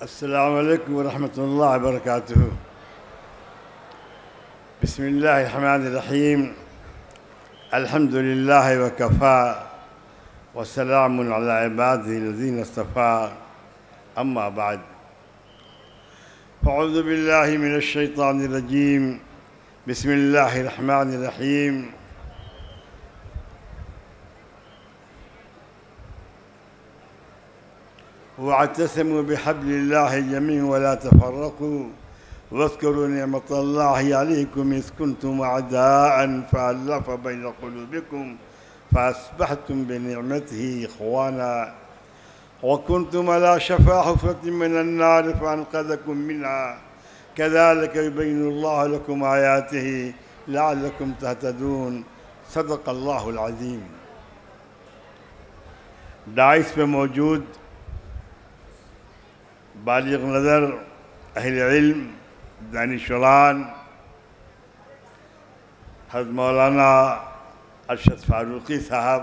السلام علیکم ورحمۃ اللہ وبرکاتہ۔ بسم اللہ الرحمن الرحیم۔ الحمد للہ وکفا وسلام علی عبادہ الذین اصطفیٰ، اما بعد فاعوذ باللہ من الشیطان الرجیم، بسم اللہ الرحمن الرحیم۔ واعتصموا بحبل اللہ جميعا ولا تفرقوا واذكروا نعمة الله عليكم إذ كنتم أعداء فألف بين قلوبكم فأصبحتم بنعمته إخوانا وكنتم على شفا حفرة من النار فأنقذكم منها كذلك يبين الله لكم آياته لعلكم تهتدون۔ صدق اللہ العظیم۔ دائس پہ موجود بالغ نظر اہل علم دانشوران، حضرت مولانا ارشد فاروقی صاحب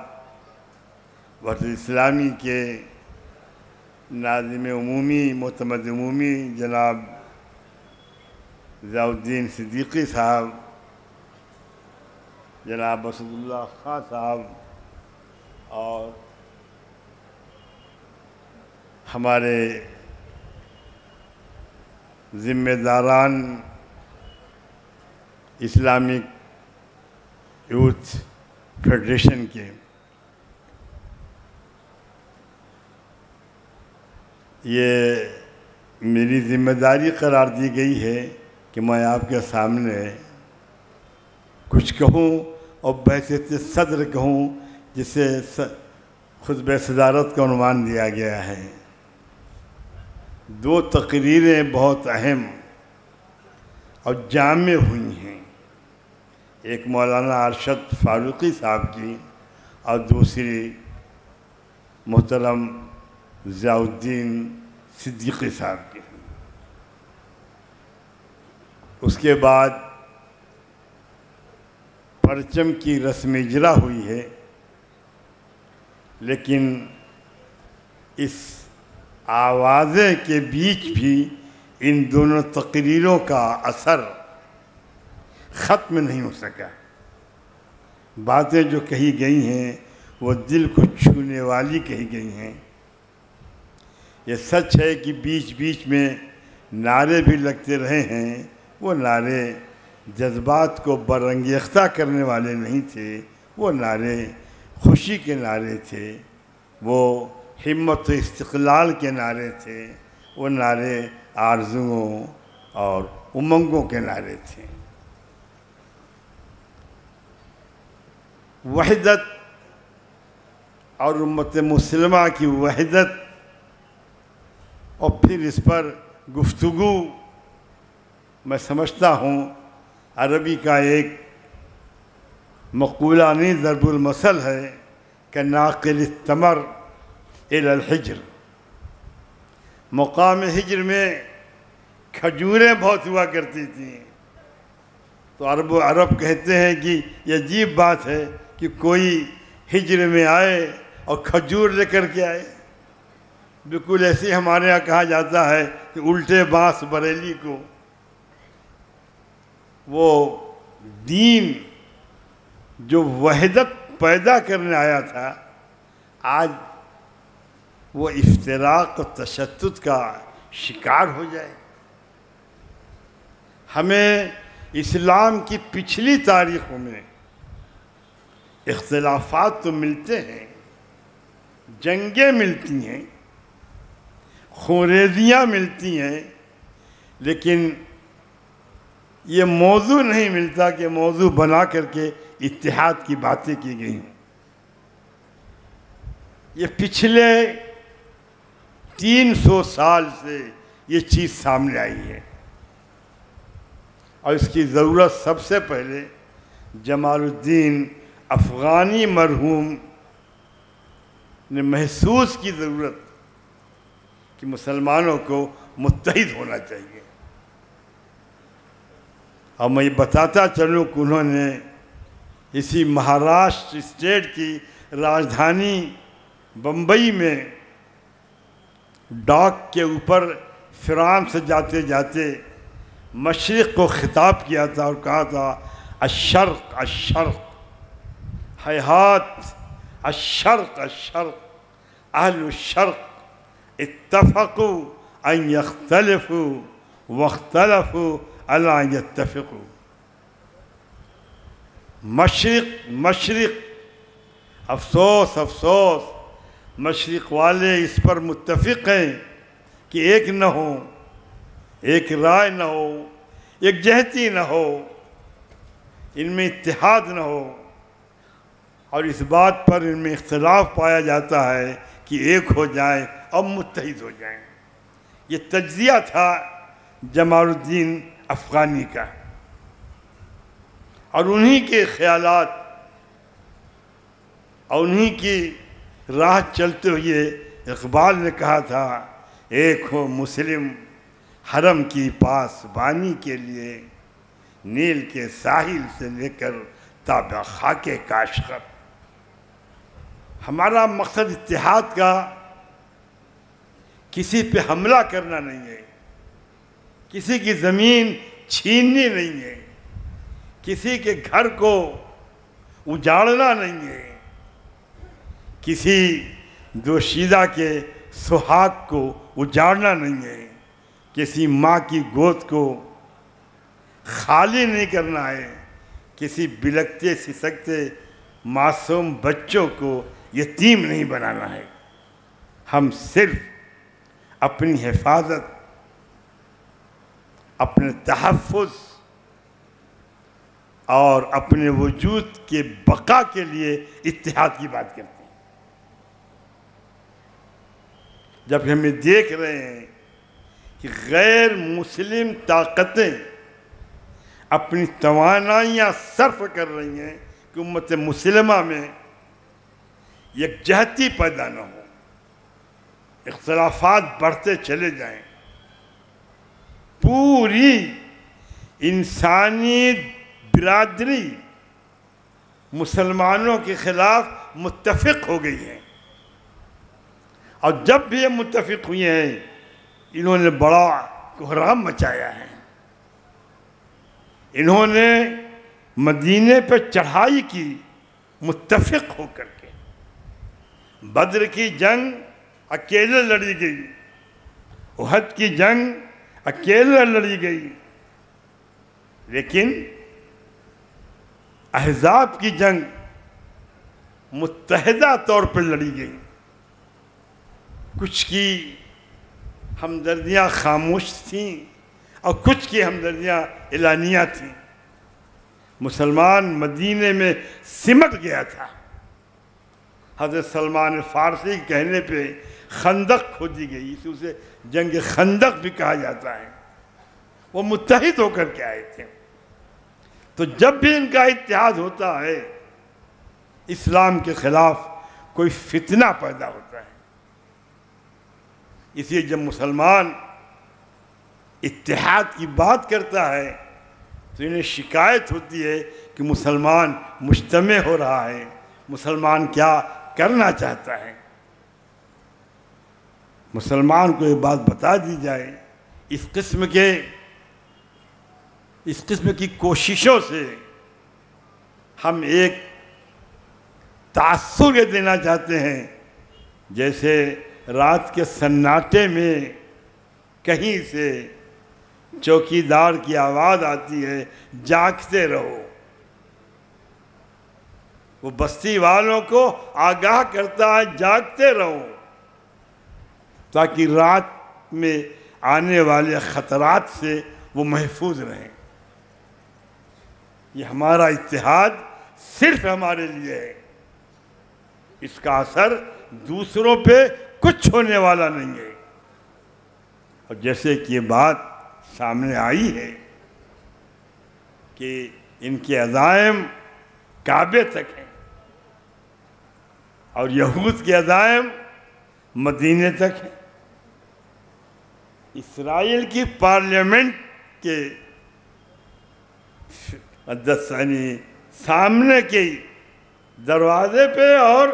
وحدت اسلامی کے ناظم عمومی معتمد عمومی جناب ضیاء الدین صدیقی صاحب، جناب اسد اللہ خان صاحب، اور ہمارے ذمہ داران اسلامک یوتھ فیڈریشن کے، یہ میری ذمہ داری قرار دی گئی ہے کہ میں آپ کے سامنے کچھ کہوں اور بحیثیت صدر کہوں، جسے خطبہ صدارت کا عنوان دیا گیا ہے۔ دو تقریریں بہت اہم اور جامع ہوئی ہیں، ایک مولانا ارشد فاروقی صاحب کی اور دوسری محترم ضیاء الدین صدیقی صاحب کی۔ اس کے بعد پرچم کی رسم اجرا ہوئی ہے، لیکن اس آوازیں کے بیچ بھی ان دونوں تقریروں کا اثر ختم نہیں ہو سکا۔ باتیں جو کہی گئی ہیں وہ دل کو چھونے والی کہی گئی ہیں۔ یہ سچ ہے کہ بیچ بیچ میں نعرے بھی لگتے رہے ہیں، وہ نعرے جذبات کو برانگیختہ کرنے والے نہیں تھے، وہ نعرے خوشی کے نعرے تھے، وہ ہمت و استقلال کے نعرے تھے، وہ نعرے آرزوؤں اور امنگوں کے نعرے تھے۔ وحدت اور امت مسلمہ کی وحدت، اور پھر اس پر گفتگو، میں سمجھتا ہوں عربی کا ایک مقولہ نہیں ضرب المثل ہے کہ ناقل التمر الی الحجر۔ مقام حجر میں کھجوریں بہت ہوا کرتی تھیں، تو عرب کہتے ہیں کہ یہ عجیب بات ہے کہ کوئی حجر میں آئے اور کھجور لے کر کے آئے۔ بالکل ایسے ہمارے ہاں کہا جاتا ہے کہ الٹے بانس بریلی کو۔ وہ دین جو وحدت پیدا کرنے آیا تھا، آج وہ افتراق و تشدد کا شکار ہو جائے۔ ہمیں اسلام کی پچھلی تاریخوں میں اختلافات تو ملتے ہیں، جنگیں ملتی ہیں، خوریزیاں ملتی ہیں، لیکن یہ موضوع نہیں ملتا کہ موضوع بنا کر کے اتحاد کی باتیں کی گئی ہیں۔ یہ پچھلے 300 سال سے یہ چیز سامنے آئی ہے، اور اس کی ضرورت سب سے پہلے جمال الدین افغانی مرحوم نے محسوس کی ضرورت کہ مسلمانوں کو متحد ہونا چاہیے۔ اور میں یہ بتاتا چلوں کہ انہوں نے اسی مہاراشٹر اسٹیٹ کی راجدھانی بمبئی میں ڈاک کے اوپر فرام سے جاتے جاتے مشرق کو خطاب کیا تھا اور کہا تھا الشرق الشرق ہیہات الشرق الشرق اہل الشرق اتفقوا ان یختلفوا واختلفوا الا ان یتفقوا۔ مشرق مشرق، افسوس افسوس، مشرق والے اس پر متفق ہیں کہ ایک نہ ہو، ایک رائے نہ ہو، ایک جہتی نہ ہو، ان میں اتحاد نہ ہو، اور اس بات پر ان میں اختلاف پایا جاتا ہے کہ ایک ہو جائیں اور متحد ہو جائیں۔ یہ تجزیہ تھا جمال الدین افغانی کا، اور انہی کے خیالات اور انہی کی راہ چلتے ہوئے اقبال نے کہا تھا ایک ہو مسلم حرم کی پاسبانی کے لیے، نیل کے ساحل سے لے کر تابع خاک کاشغر۔ ہمارا مقصد اتحاد کا کسی پہ حملہ کرنا نہیں ہے، کسی کی زمین چھیننی نہیں ہے، کسی کے گھر کو اجاڑنا نہیں ہے، کسی دوشیزہ کے سہاگ کو اجاڑنا نہیں ہے، کسی ماں کی گود کو خالی نہیں کرنا ہے، کسی بلکتے سسکتے معصوم بچوں کو یتیم نہیں بنانا ہے۔ ہم صرف اپنی حفاظت، اپنے تحفظ اور اپنے وجود کے بقا کے لیے اتحاد کی بات کرتے ہیں۔ جب ہمیں دیکھ رہے ہیں کہ غیر مسلم طاقتیں اپنی توانائیاں صرف کر رہی ہیں کہ امت مسلمہ میں یکجہتی پیدا نہ ہو، اختلافات بڑھتے چلے جائیں، پوری انسانی برادری مسلمانوں کے خلاف متفق ہو گئی ہے، اور جب بھی یہ متفق ہوئے ہیں انہوں نے بڑا کوہرام مچایا ہے۔ انہوں نے مدینے پہ چڑھائی کی متفق ہو کر کے، بدر کی جنگ اکیلے لڑی گئی، احد کی جنگ اکیلے لڑی گئی، لیکن احزاب کی جنگ متحدہ طور پر لڑی گئی۔ کچھ کی ہمدردیاں خاموش تھیں اور کچھ کی ہمدردیاں اعلانیہ تھیں۔ مسلمان مدینے میں سمٹ گیا تھا۔ حضرت سلمان فارسی کے کہنے پہ خندق کھودی گئی، اسے جنگ خندق بھی کہا جاتا ہے۔ وہ متحد ہو کر کے آئے تھے۔ تو جب بھی ان کا اتحاد ہوتا ہے اسلام کے خلاف کوئی فتنہ پیدا ہوتا ہے۔ اس لیے جب مسلمان اتحاد کی بات کرتا ہے تو انہیں شکایت ہوتی ہے کہ مسلمان مجتمع ہو رہا ہے، مسلمان کیا کرنا چاہتا ہے۔ مسلمان کو یہ بات بتا دی جائے، اس قسم کی کوششوں سے ہم ایک تاثر یہ دینا چاہتے ہیں جیسے رات کے سناٹے میں کہیں سے چوکیدار کی آواز آتی ہے جاگتے رہو۔ وہ بستی والوں کو آگاہ کرتا ہے جاگتے رہو، تاکہ رات میں آنے والے خطرات سے وہ محفوظ رہیں۔ یہ ہمارا اتحاد صرف ہمارے لیے ہے، اس کا اثر دوسروں پہ کچھ ہونے والا نہیں ہے۔ اور جیسے کہ یہ بات سامنے آئی ہے کہ ان کے عزائم کعبے تک ہیں اور یہود کے عزائم مدینے تک ہیں۔ اسرائیل کی پارلیمنٹ کے سامنے کے دروازے پہ اور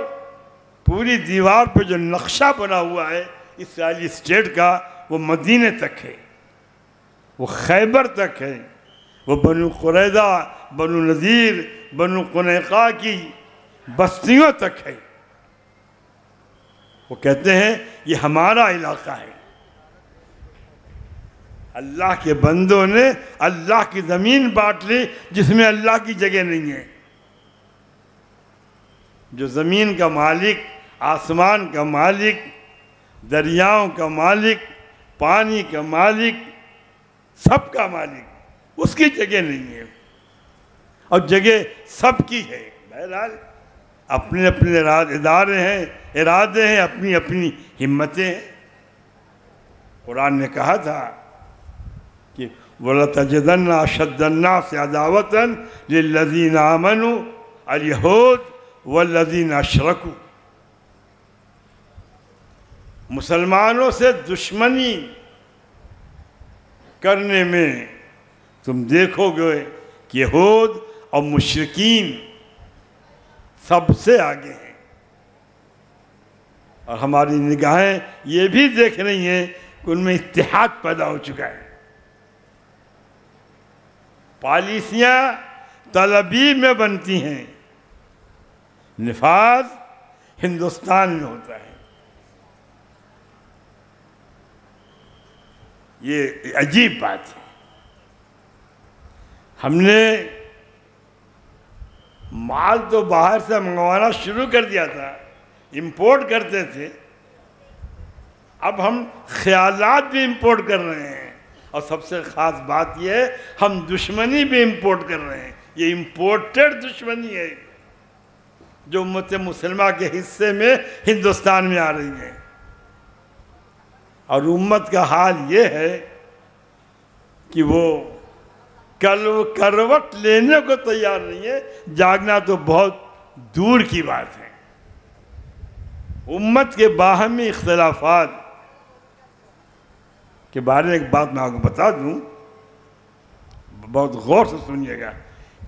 پوری دیوار پہ جو نقشہ بنا ہوا ہے اسرائیلی اسٹیٹ کا، وہ مدینے تک ہے، وہ خیبر تک ہے، وہ بنو قریظہ، بنو نذیر، بنو قنیقہ کی بستیوں تک ہے۔ وہ کہتے ہیں یہ ہمارا علاقہ ہے۔ اللہ کے بندوں نے اللہ کی زمین بانٹ لی جس میں اللہ کی جگہ نہیں ہے۔ جو زمین کا مالک، آسمان کا مالک، دریاؤں کا مالک، پانی کا مالک، سب کا مالک، اس کی جگہ نہیں ہے اور جگہ سب کی ہے۔ بہرحال اپنے اپنے ارادے ہیں، اپنی اپنی ہمتیں ہیں۔ قرآن نے کہا تھا کہ وَلَتَجِدَنَّ أَشَدَّ النَّاسِ عَدَاوَةً لِلَّذِينَ آمَنُوا الْيَهُودُ وَالَّذِينَ أَشْرَكُوا۔ مسلمانوں سے دشمنی کرنے میں تم دیکھو گے کہ یہود اور مشرکین سب سے آگے ہیں، اور ہماری نگاہیں یہ بھی دیکھ رہی ہیں کہ ان میں اتحاد پیدا ہو چکا ہے۔ پالیسیاں تل ابیب میں بنتی ہیں، نفاذ ہندوستان میں ہوتا ہے۔ یہ عجیب بات ہے۔ ہم نے مال تو باہر سے منگوانا شروع کر دیا تھا، امپورٹ کرتے تھے، اب ہم خیالات بھی امپورٹ کر رہے ہیں، اور سب سے خاص بات یہ ہے ہم دشمنی بھی امپورٹ کر رہے ہیں۔ یہ امپورٹڈ دشمنی ہے جو امت مسلمہ کے حصے میں ہندوستان میں آ رہی ہے، اور امت کا حال یہ ہے کہ وہ کروٹ لینے کو تیار نہیں ہے، جاگنا تو بہت دور کی بات ہے۔ امت کے باہمی اختلافات کے بارے میں ایک بات میں آپ کو بتا دوں، بہت غور سے سنیے گا،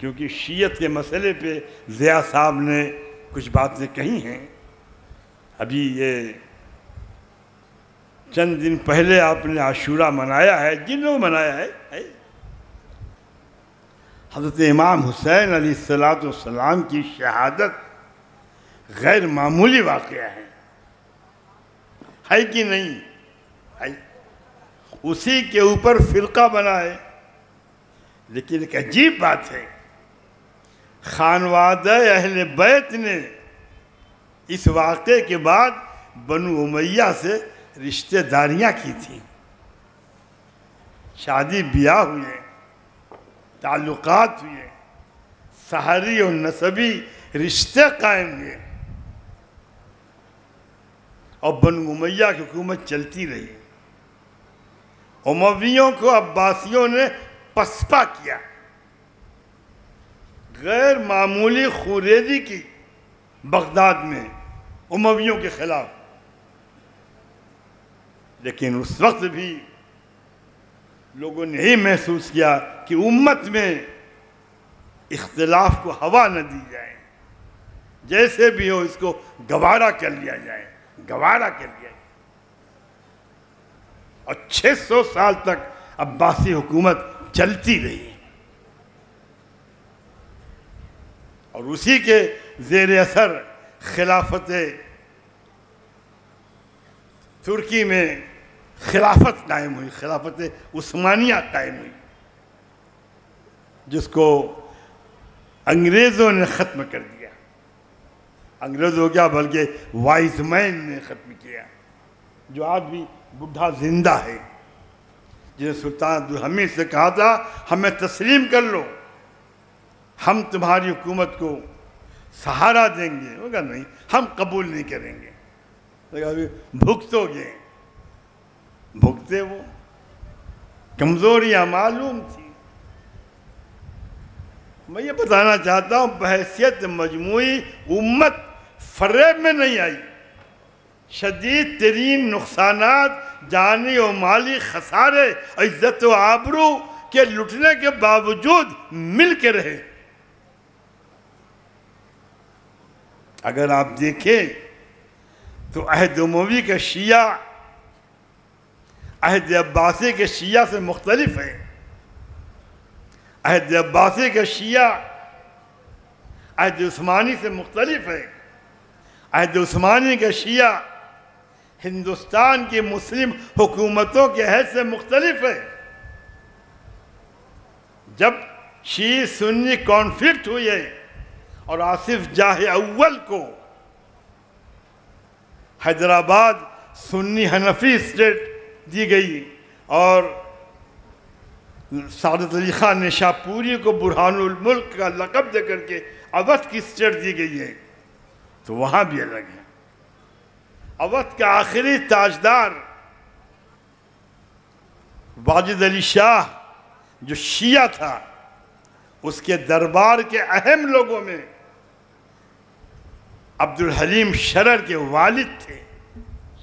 کیونکہ شیعت کے مسئلے پہ ضیاء صاحب نے کچھ باتیں کہی ہیں۔ ابھی یہ چند دن پہلے آپ نے عاشورہ منایا ہے، جنہوں منایا ہے، حضرت امام حسین علیہ السلام کی شہادت غیر معمولی واقعہ ہے کہ نہیں؟ ہے۔ اسی کے اوپر فرقہ بنا ہے، لیکن ایک عجیب بات ہے، خانوادہ اہل بیت نے اس واقعے کے بعد بنو امیہ سے رشتہ داریاں کی تھیں، شادی بیاہ ہوئے، تعلقات ہوئے، سحری اور نسبی رشتے قائم ہوئے، اور بنو امیہ کی حکومت چلتی رہی۔ امویوں کو عباسیوں نے پسپا کیا، غیر معمولی خوریزی کی بغداد میں امویوں کے خلاف، لیکن اس وقت بھی لوگوں نے ہی محسوس کیا کہ امت میں اختلاف کو ہوا نہ دی جائے، جیسے بھی ہو اس کو گوارا کر لیا جائے، گوارا کر لیا جائے۔ اور 600 سال تک عباسی حکومت چلتی رہی، اور اسی کے زیر اثر خلافت ترکی میں خلافت قائم ہوئی، خلافت عثمانیہ قائم ہوئی، جس کو انگریزوں نے ختم کر دیا۔ انگریزوں کیا بلکہ وائس مین نے ختم کیا، جو آج بھی بڈھا زندہ ہے، جنہیں سلطان عبدالحمید سے کہا تھا ہمیں تسلیم کر لو، ہم تمہاری حکومت کو سہارا دیں گے. وہ کہا نہیں، ہم قبول نہیں کریں گے. بھگتو گے. بھگتے وہ، کمزوریاں معلوم تھی. میں یہ بتانا چاہتا ہوں بحیثیت مجموعی امت فریب میں نہیں آئی. شدید ترین نقصانات، جانی و مالی خسارے، عزت و آبرو کے لٹنے کے باوجود مل کے رہے. اگر آپ دیکھیں تو عہد اموی کے شیعہ عہد عباسی کے شیعہ سے مختلف ہے. عہد عباسی کے شیعہ عہد عثمانی سے مختلف ہے. عہد عثمانی کے شیعہ ہندوستان کی مسلم حکومتوں کے عہد سے مختلف ہے. جب شیعہ سنی کانفلکٹ ہوئی ہے اور آصف جاہ اول کو حیدرآباد سنی حنفی اسٹیٹ دی گئی اور سعادت علی خان نشاپوری کو برہان الملک کا لقب دے کر کے اودھ کی اسٹیٹ دی گئی ہے، تو وہاں بھی الگ ہے. اودھ کا آخری تاجدار واجد علی شاہ جو شیعہ تھا، اس کے دربار کے اہم لوگوں میں عبدالحلیم شرر کے والد تھے.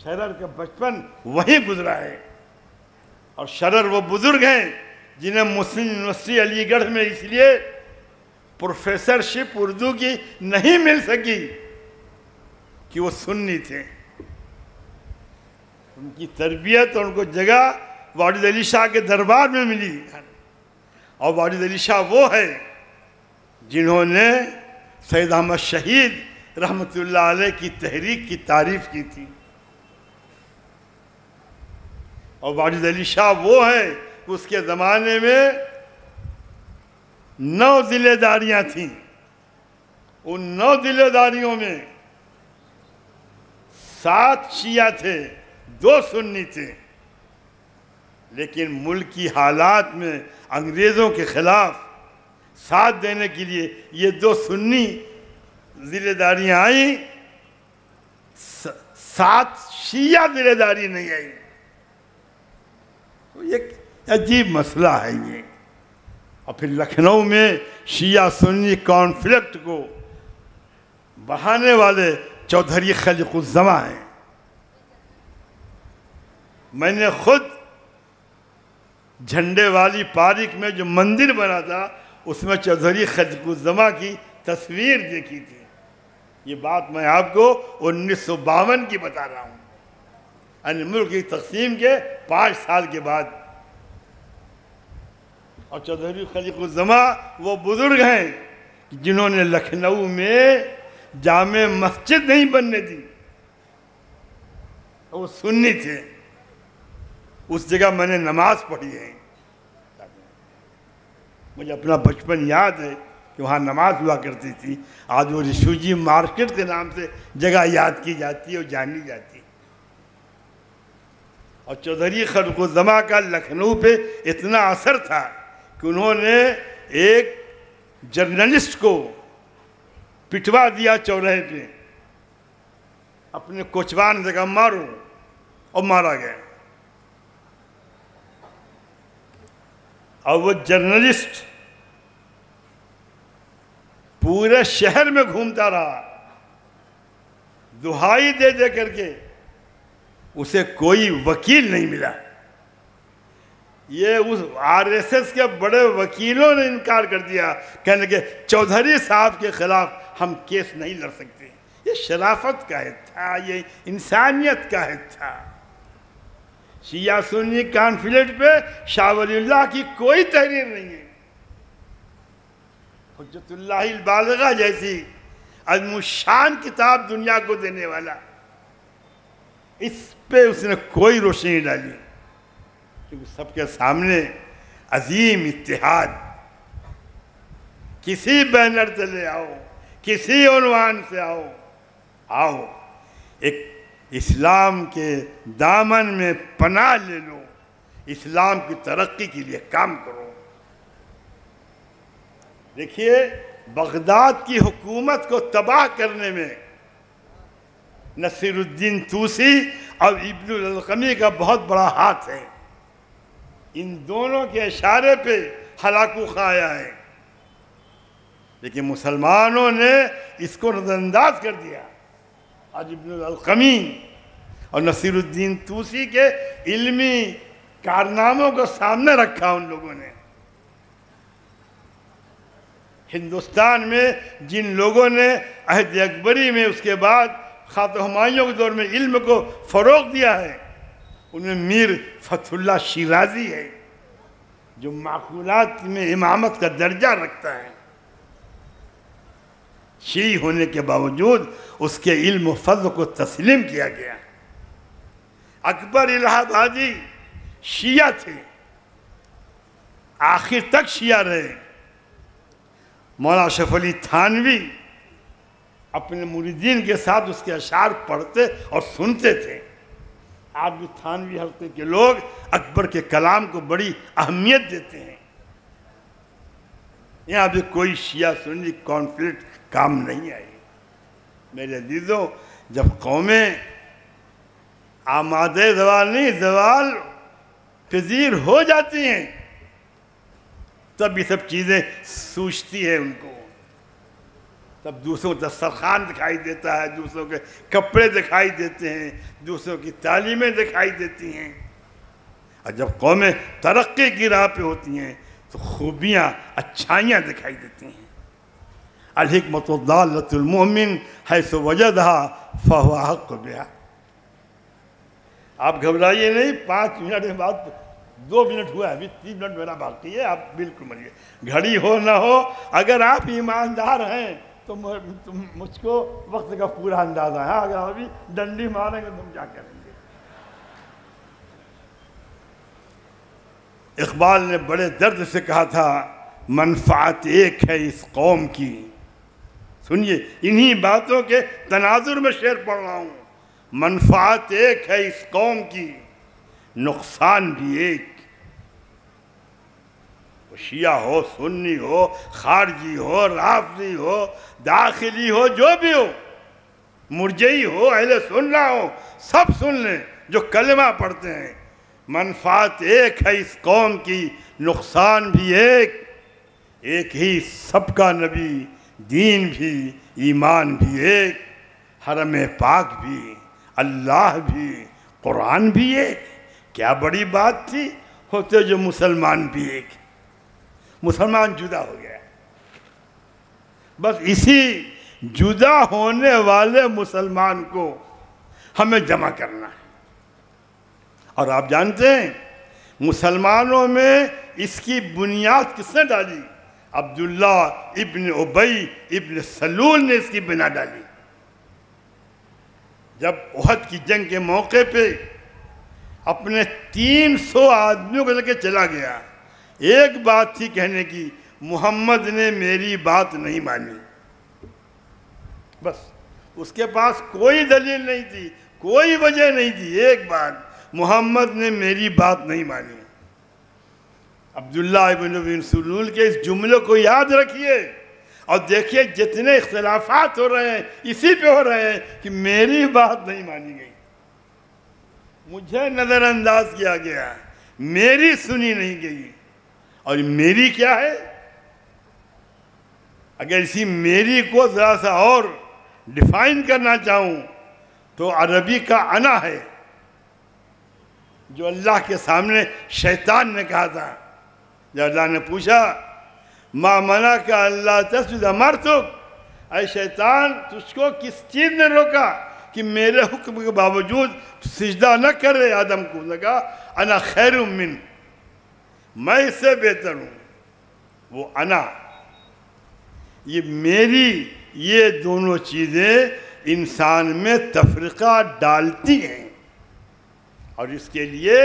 شرر کا بچپن وہیں گزرا ہے، اور شرر وہ بزرگ ہیں جنہیں مسلم یونیورسٹی علی گڑھ میں اس لیے پروفیسرشپ اردو کی نہیں مل سکی کہ وہ سنی تھے. ان کی تربیت اور ان کو جگہ واجد علی شاہ کے دربار میں ملی. اور واجد علی شاہ وہ ہے جنہوں نے سید احمد شہید رحمۃ اللہ علیہ کی تحریک کی تعریف کی تھی. اور واجد علی شاہ وہ ہے کہ اس کے زمانے میں 9 ذمہ داریاں تھیں. ان 9 ذمہ داریوں میں 7 شیعہ تھے، 2 سنی تھے. لیکن ملکی حالات میں انگریزوں کے خلاف ساتھ دینے کے لیے یہ 2 سنی ذمہ داریاں آئیں، 7 شیعہ ذمہ داری نہیں آئی. تو یہ عجیب مسئلہ ہے یہ. اور پھر لکھنؤ میں شیعہ سنی کانفلکٹ کو بڑھانے والے چودھری خلق الزماں ہیں. میں نے خود جھنڈے والی پارک میں جو مندر بنا تھا اس میں چودھری خلق الزماں کی تصویر دیکھی تھی. یہ بات میں آپ کو 1952 کی بتا رہا ہوں، یعنی ملک کی تقسیم کے 5 سال کے بعد. اور چودھری خلق الزماں وہ بزرگ ہیں جنہوں نے لکھنؤ میں جامع مسجد نہیں بننے دی. وہ سنی تھے. اس جگہ میں نے نماز پڑھی ہے. مجھے اپنا بچپن یاد ہے کہ وہاں نماز ہوا کرتی تھی. آج وہ رسوجی مارکیٹ کے نام سے جگہ یاد کی جاتی ہے اور جانی جاتی ہے. اور چودھری خلق الزماں کا لکھنؤ پہ اتنا اثر تھا کہ انہوں نے ایک جرنلسٹ کو پٹوا دیا چوراہے پہ. اپنے کوچوان سے کہا مارو، اور مارا گیا. اور وہ جرنلسٹ پورے شہر میں گھومتا رہا دہائی دے دے کر کے. اسے کوئی وکیل نہیں ملا. یہ اس RSS کے بڑے وکیلوں نے انکار کر دیا، کہنے کہ چودھری صاحب کے خلاف ہم کیس نہیں لڑ سکتے. یہ شرافت کا عہد تھا، یہ انسانیت کا عہد تھا. شیعہ سنی کانفلکٹ پہ شاہ ولی اللہ کی کوئی تحریر نہیں ہے. حجت اللہ البالغہ جیسی عظیم الشان کتاب دنیا کو دینے والا، اس پہ اس نے کوئی روشنی ڈالی. کیونکہ سب کے سامنے عظیم اتحاد، کسی بینر تلے آؤ، کسی عنوان سے آؤ ایک اسلام کے دامن میں پناہ لے لو، اسلام کی ترقی کے لیے کام کرو. دیکھیے بغداد کی حکومت کو تباہ کرنے میں نصیر الدین طوسی اور ابن القمی کا بہت بڑا ہاتھ ہے. ان دونوں کے اشارے پہ ہلاکو خواہ آیا ہے، لیکن مسلمانوں نے اس کو نظر انداز کر دیا. آج ابن القمی اور نصیر الدین طوسی کے علمی کارناموں کو سامنے رکھا ان لوگوں نے. ہندوستان میں جن لوگوں نے عہد اکبری میں اس کے بعد خاتون ہمایوں کے دور میں علم کو فروغ دیا ہے، ان میں میر فتح اللہ شیرازی ہے جو معقولات میں امامت کا درجہ رکھتا ہے. شیعی ہونے کے باوجود اس کے علم و فضل کو تسلیم کیا گیا. اکبر الہ آبادی شیعہ تھے، آخر تک شیعہ رہے. مولانا اشرف علی تھانوی اپنے مریدین کے ساتھ اس کے اشعار پڑھتے اور سنتے تھے. آج بھی تھانوی حلقے کے لوگ اکبر کے کلام کو بڑی اہمیت دیتے ہیں. یہاں بھی کوئی شیعہ سنی کانفلکٹ کام نہیں آئی. میرے عزیزوں، جب قومیں آمادہ زوال نہیں، زوال پذیر ہو جاتی ہیں، تب یہ سب چیزیں سوچتی ہیں ان کو. تب دوسروں کو دسترخوان دکھائی دیتا ہے، دوسروں کے کپڑے دکھائی دیتے ہیں، دوسروں کی تعلیمیں دکھائی دیتی ہیں. اور جب قومیں ترقی کی راہ پہ ہوتی ہیں تو خوبیاں، اچھائیاں دکھائی دیتی ہیں. الحکمۃ الضالۃ المؤمن حیث وجدها فهو احق بها. آپ گھبرائیے نہیں، 5 منٹ کے بعد 2 منٹ ہوا ہے، ابھی 3 منٹ میرا باقی ہے. آپ بالکل مریے، گھڑی ہو نہ ہو، اگر آپ ایماندار ہیں تو مجھ کو وقت کا پورا اندازہ ہے. اگر ابھی ڈنڈی ماریں گے تم کیا کریں گے. اقبال نے بڑے درد سے کہا تھا منفعت ایک ہے اس قوم کی. سنیے، انہی باتوں کے تناظر میں شعر پڑھ رہا ہوں. منفعت ایک ہے اس قوم کی، نقصان بھی ایک. شیعہ ہو، سنی ہو، خارجی ہو، رافضی ہو، داخلی ہو، جو بھی ہو، مرجئی ہو، اہل سنہ ہو، سب سن لیں جو کلمہ پڑھتے ہیں. منفعت ایک ہے اس قوم کی، نقصان بھی ایک. ایک ہی سب کا نبی، دین بھی، ایمان بھی ایک. حرم پاک بھی، اللہ بھی، قرآن بھی ایک. کیا بڑی بات تھی ہوتے جو مسلمان بھی ایک. مسلمان جدا ہو گیا. بس اسی جدا ہونے والے مسلمان کو ہمیں جمع کرنا ہے. اور آپ جانتے ہیں مسلمانوں میں اس کی بنیاد کس نے ڈالی؟ عبداللہ ابن ابی ابن سلول نے اس کی بنا ڈالی. جب احد کی جنگ کے موقع پہ اپنے 300 آدمیوں کو لے کے چلا گیا، ایک بات تھی کہنے کی، محمد نے میری بات نہیں مانی. بس اس کے پاس کوئی دلیل نہیں تھی، کوئی وجہ نہیں تھی، ایک بات، محمد نے میری بات نہیں مانی. عبداللہ ابن سلول کے اس جملے کو یاد رکھیے اور دیکھیے جتنے اختلافات ہو رہے ہیں اسی پہ ہو رہے ہیں کہ میری بات نہیں مانی گئی، مجھے نظر انداز کیا گیا، میری سنی نہیں گئی. اور میری کیا ہے؟ اگر اسی میری کو ذرا سا اور ڈیفائن کرنا چاہوں تو عربی کا انا ہے، جو اللہ کے سامنے شیطان نے کہا تھا. جب اللہ نے پوچھا ما منعک اللہ تسجد امرتک، اے شیطان تجھ کو کس چیز نے روکا کہ میرے حکم کے باوجود سجدہ نہ کرے آدم کو؟ لگا انا خیر من، میں اس سے بہتر ہوں. وہ انا، یہ میری، یہ دونوں چیزیں انسان میں تفرقہ ڈالتی ہیں. اور اس کے لیے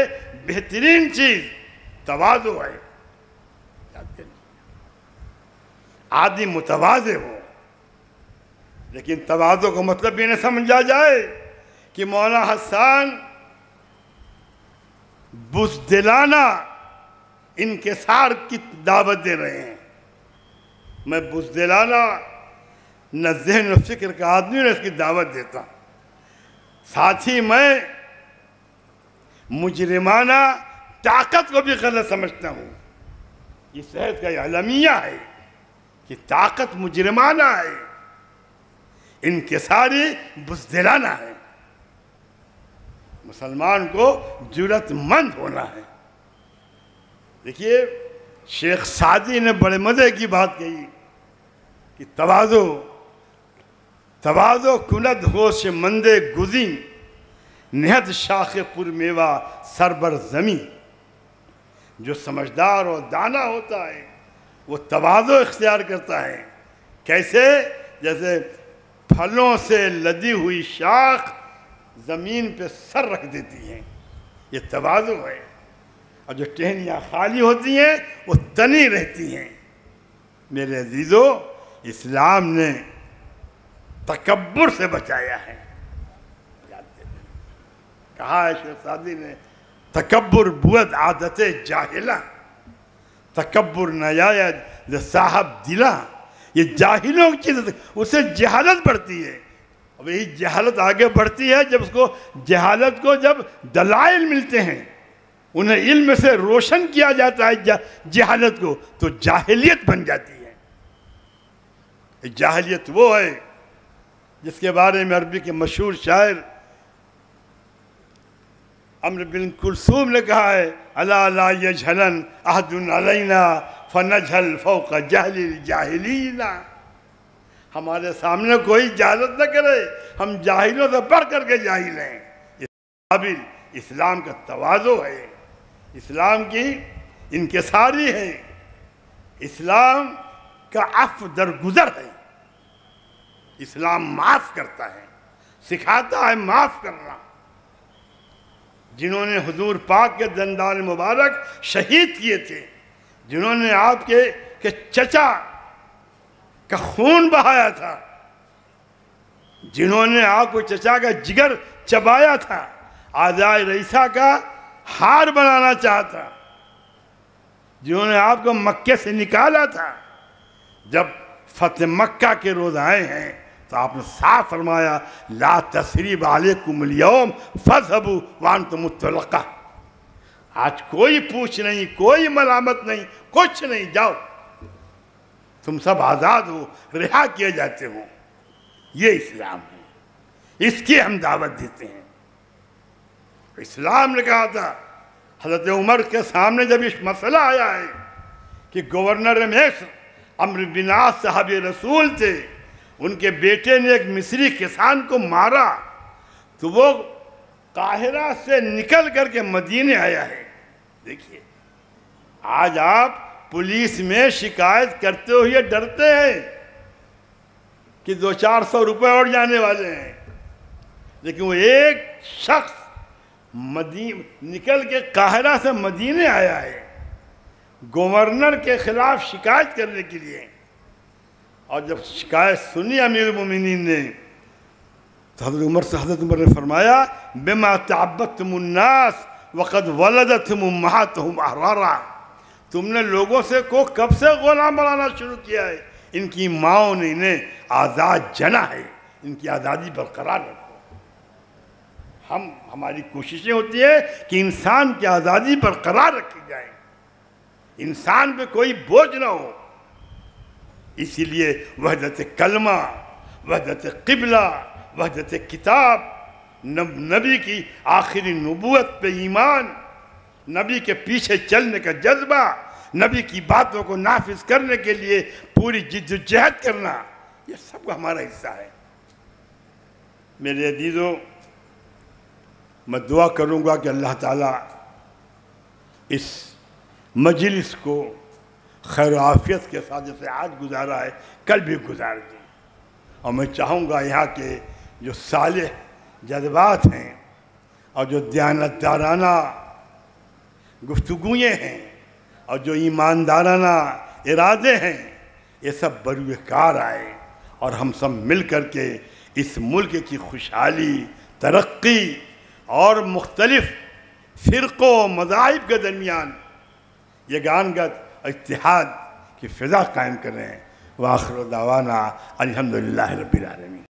بہترین چیز تواضع ہے. آدمی متواضع ہو، لیکن تواضع کا مطلب یہ نہ سمجھا جائے کہ مولانا حسان بزدلانہ انکسار کی دعوت دے رہے ہیں. میں بزدلانہ نہ ذہن و فکر کا آدمی ہوں، اس کی دعوت دیتا ہوں۔ ساتھ ہی میں مجرمانہ طاقت کو بھی غلط سمجھتا ہوں۔ یہ صحت کا اعلامیہ ہے کہ طاقت مجرمانہ ہے، انکساری بزدلانہ ہے۔ مسلمان کو جرأت مند ہونا ہے۔ دیکھیے شیخ سعدی نے بڑے مزے کی بات کہی کہ تواضع کند ہوش مندے گزین، نہت شاخ پر میوہ سربر زمین۔ جو سمجھدار اور دانا ہوتا ہے وہ تواضع اختیار کرتا ہے۔ کیسے؟ جیسے پھلوں سے لدی ہوئی شاخ زمین پہ سر رکھ دیتی ہیں، یہ تواضع ہے۔ اور جو ٹہنیاں خالی ہوتی ہیں وہ تنی رہتی ہیں۔ میرے عزیزو، اسلام نے تکبر سے بچایا ہے۔ کہا ہے شیخ سعدی نے، تکبر بود عادت جاہلہ، تکبر نیاید ز صاحب دلہ۔ یہ جاہلوں کی چیز، اسے جہالت بڑھتی ہے۔ اب یہی جہالت آگے بڑھتی ہے جب اس کو جہالت کو جب دلائل ملتے ہیں، انہیں علم سے روشن کیا جاتا ہے جہالت کو، تو جاہلیت بن جاتی ہے۔ جاہلیت وہ ہے جس کے بارے میں عربی کے مشہور شاعر عمرو بن کلثوم نے کہا ہے، الا لا یجہلن احد علینا فنجہل فوق جہل الجاہلین۔ ہمارے سامنے کوئی جہالت نہ کرے، ہم جاہلوں سے بڑھ کر کے جاہل ہیں۔ یہ قابل اسلام کا تواضع ہے، اسلام کی انکساری ہے، اسلام کا عفو درگزر ہے۔ اسلام معاف کرتا ہے، سکھاتا ہے معاف کرنا۔ جنہوں نے حضور پاک کے دندان مبارک شہید کیے تھے، جنہوں نے آپ کے چچا کا خون بہایا تھا، جنہوں نے آپ کو چچا کا جگر چبایا تھا، آزائے رئیسہ کا ہار بنانا چاہتا، جنہوں نے آپ کو مکے سے نکالا تھا، جب فتح مکہ کے روز آئے ہیں تو آپ نے صاف فرمایا، لا تثریب علیکم اليوم فاذهبوا وانتم الطلقاء۔ آج کوئی پوچھ نہیں، کوئی ملامت نہیں، کچھ نہیں، جاؤ، تم سب آزاد ہو، رہا کیے جاتے ہو۔ یہ اسلام ہے، اس کی ہم دعوت دیتے ہیں۔ اسلام نے کہا تھا، حضرت عمر کے سامنے جب اس مسئلہ آیا ہے کہ گورنر مصر عمرو بن عاص صحابی رسول تھے، ان کے بیٹے نے ایک مصری کسان کو مارا، تو وہ قاہرہ سے نکل کر کے مدینے آیا ہے۔ دیکھیے آج آپ پولیس میں شکایت کرتے ہوئے ڈرتے ہیں کہ 200-400 روپے اور جانے والے ہیں، لیکن وہ ایک شخص نکل کے قاہرہ سے مدینے آیا ہے گورنر کے خلاف شکایت کرنے کے لیے۔ اور جب شکایت سنی امیر المومنین نے تو حضرت عمر نے فرمایا، بما تعبدتم الناس وقد ولدتهم امہاتهم احرارا۔ تم نے لوگوں کو کب سے غلام بنانا شروع کیا ہے؟ ان کی ماؤں نے انہیں آزاد جنا ہے، ان کی آزادی برقرار رکھو۔ ہماری کوششیں ہوتی ہے کہ انسان کی آزادی برقرار رکھی جائے، انسان پہ کوئی بوجھ نہ ہو۔ اسی لیے وحدت کلمہ، وحدت قبلہ، وحدت کتاب، نبی کی آخری نبوت پہ ایمان، نبی کے پیچھے چلنے کا جذبہ، نبی کی باتوں کو نافذ کرنے کے لیے پوری جد و جہد کرنا، یہ سب کا ہمارا حصہ ہے۔ میرے عزیزو، میں دعا کروں گا کہ اللہ تعالیٰ اس مجلس کو خیر و عافیت کے ساتھ جیسے آج گزارا ہے کل بھی گزار دیں، اور میں چاہوں گا یہاں کے جو صالح جذبات ہیں اور جو دیانتدارانہ گفتگویں ہیں اور جو ایماندارانہ ارادے ہیں، یہ سب بروئے کار آئے اور ہم سب مل کر کے اس ملک کی خوشحالی، ترقی اور مختلف فرقوں و مذاہب کے درمیان یگانگت اتحاد کی فضا قائم کر رہے ہیں۔ وآخر دعوانا الحمدللہ رب العالمین.